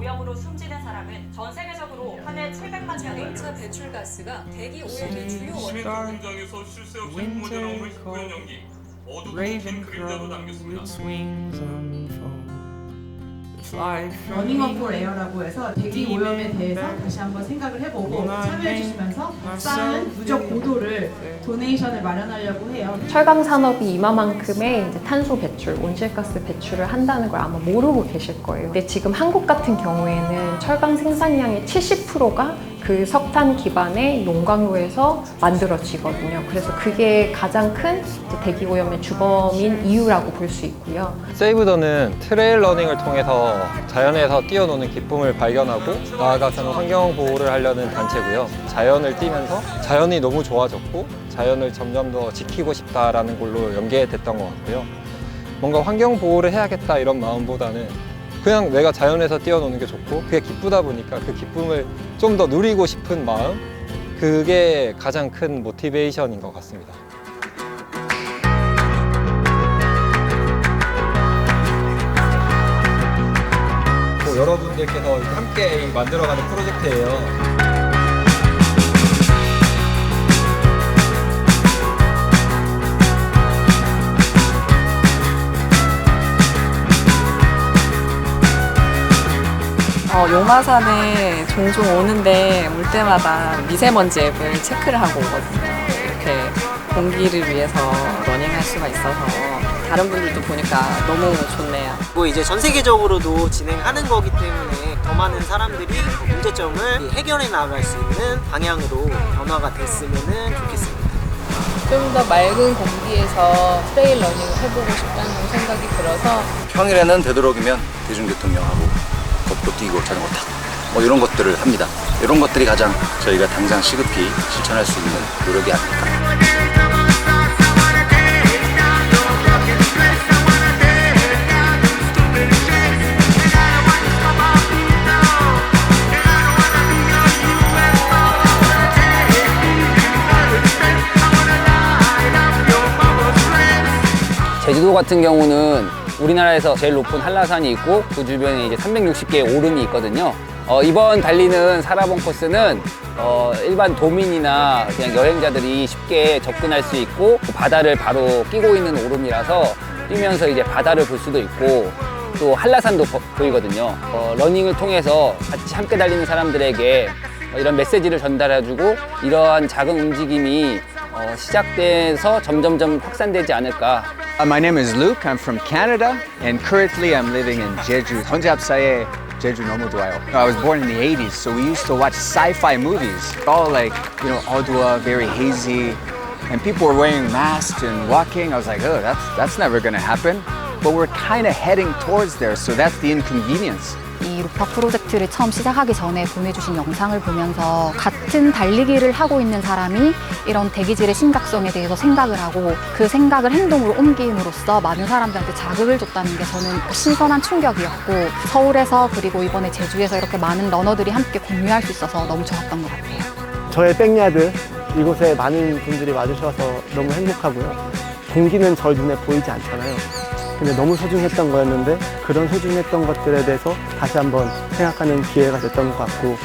오염으로 숨지는 사람은 전 세계적으로 한 해 700만 명이 자동차 배출가스가 대기 오염의 주요 시민 원인입니다. 공장에서 쉴 새 없이 뿜어져 나오는 희뿌연 연기, 어두운 긴 그림자도 담겼습니다. 러닝업 폴 에어라고 해서 대기 오염에 대해서 다시 한번 생각을 해보고 참여해 주시면서 쌓은 누적 고도를 도네이션을 마련하려고 해요. 철강 산업이 이만큼의 이제 탄소 배출, 온실가스 배출을 한다는 걸 아마 모르고 계실 거예요. 근데 지금 한국 같은 경우에는 철강 생산량의 70%가 그 석탄 기반의 농광로에서 만들어지거든요. 그래서 그게 가장 큰 이제 대기 오염의 주범인 이유라고 볼 수 있고요. 세이브더는 트레일 러닝을 통해서 자연에서 뛰어노는 기쁨을 발견하고 나아가서는 환경 보호를 하려는 단체고요. 자연을 뛰면서 자연이 너무 좋아졌고 자연을 점점 더 지키고 싶다라는 걸로 연계됐던 것 같고요. 뭔가 환경 보호를 해야겠다 이런 마음보다는 그냥 내가 자연에서 뛰어노는 게 좋고 그게 기쁘다 보니까 그 기쁨을 좀 더 누리고 싶은 마음, 그게 가장 큰 모티베이션인 것 같습니다. 여러분들께서 함께 만들어가는 프로젝트예요. 용마산에 종종 오는데 올 때마다 미세먼지 앱을 체크를 하고 오거든요. 이렇게 공기를 위해서 러닝할 수가 있어서 다른 분들도 보니까 너무 좋네요. 그리고 이제 전 세계적으로도 진행하는 거기 때문에 더 많은 사람들이 문제점을 해결해 나갈 수 있는 방향으로 변화가 됐으면 좋겠습니다. 좀 더 맑은 공기에서 트레일 러닝을 해보고 싶다는 생각이 들어서 평일에는 되도록이면 대중교통 이용하고 걷고 뛰고 자전거 타고 뭐 이런 것들을 합니다. 이런 것들이 가장 저희가 당장 시급히 실천할 수 있는 노력이 아닐까. 제주도 같은 경우는 우리나라에서 제일 높은 한라산이 있고 그 주변에 이제 360개의 오름이 있거든요. 이번 달리는 사라봉 코스는 일반 도민이나 그냥 여행자들이 쉽게 접근할 수 있고 바다를 바로 끼고 있는 오름이라서 뛰면서 이제 바다를 볼 수도 있고 또 한라산도 보이거든요. 러닝을 통해서 같이 함께 달리는 사람들에게 이런 메시지를 전달해주고 이러한 작은 움직임이 시작돼서 점점점 확산되지 않을까. My name is Luke. I'm from Canada, and currently I'm living in Jeju. 혼잡사에 제주 너무 좋아요. I was born in the 80s, so we used to watch sci-fi movies. All like, 어두워, very hazy, and people were wearing masks and walking. I was like, oh, that's never gonna happen. But we're kind of heading towards there, so that's the inconvenience. 이 루파 프로젝트를 처음 시작하기 전에 보내주신 영상을 보면서 같은 달리기를 하고 있는 사람이 이런 대기질의 심각성에 대해서 생각을 하고 그 생각을 행동으로 옮김으로써 많은 사람들한테 자극을 줬다는 게 저는 신선한 충격이었고 서울에서 그리고 이번에 제주에서 이렇게 많은 러너들이 함께 공유할 수 있어서 너무 좋았던 것 같아요. 저의 백야드 이곳에 많은 분들이 와주셔서 너무 행복하고요. 공기는 저 눈에 보이지 않잖아요. 근데 너무 소중했던 거였는데 그런 소중했던 것들에 대해서 다시 한번 생각하는 기회가 됐던 것 같고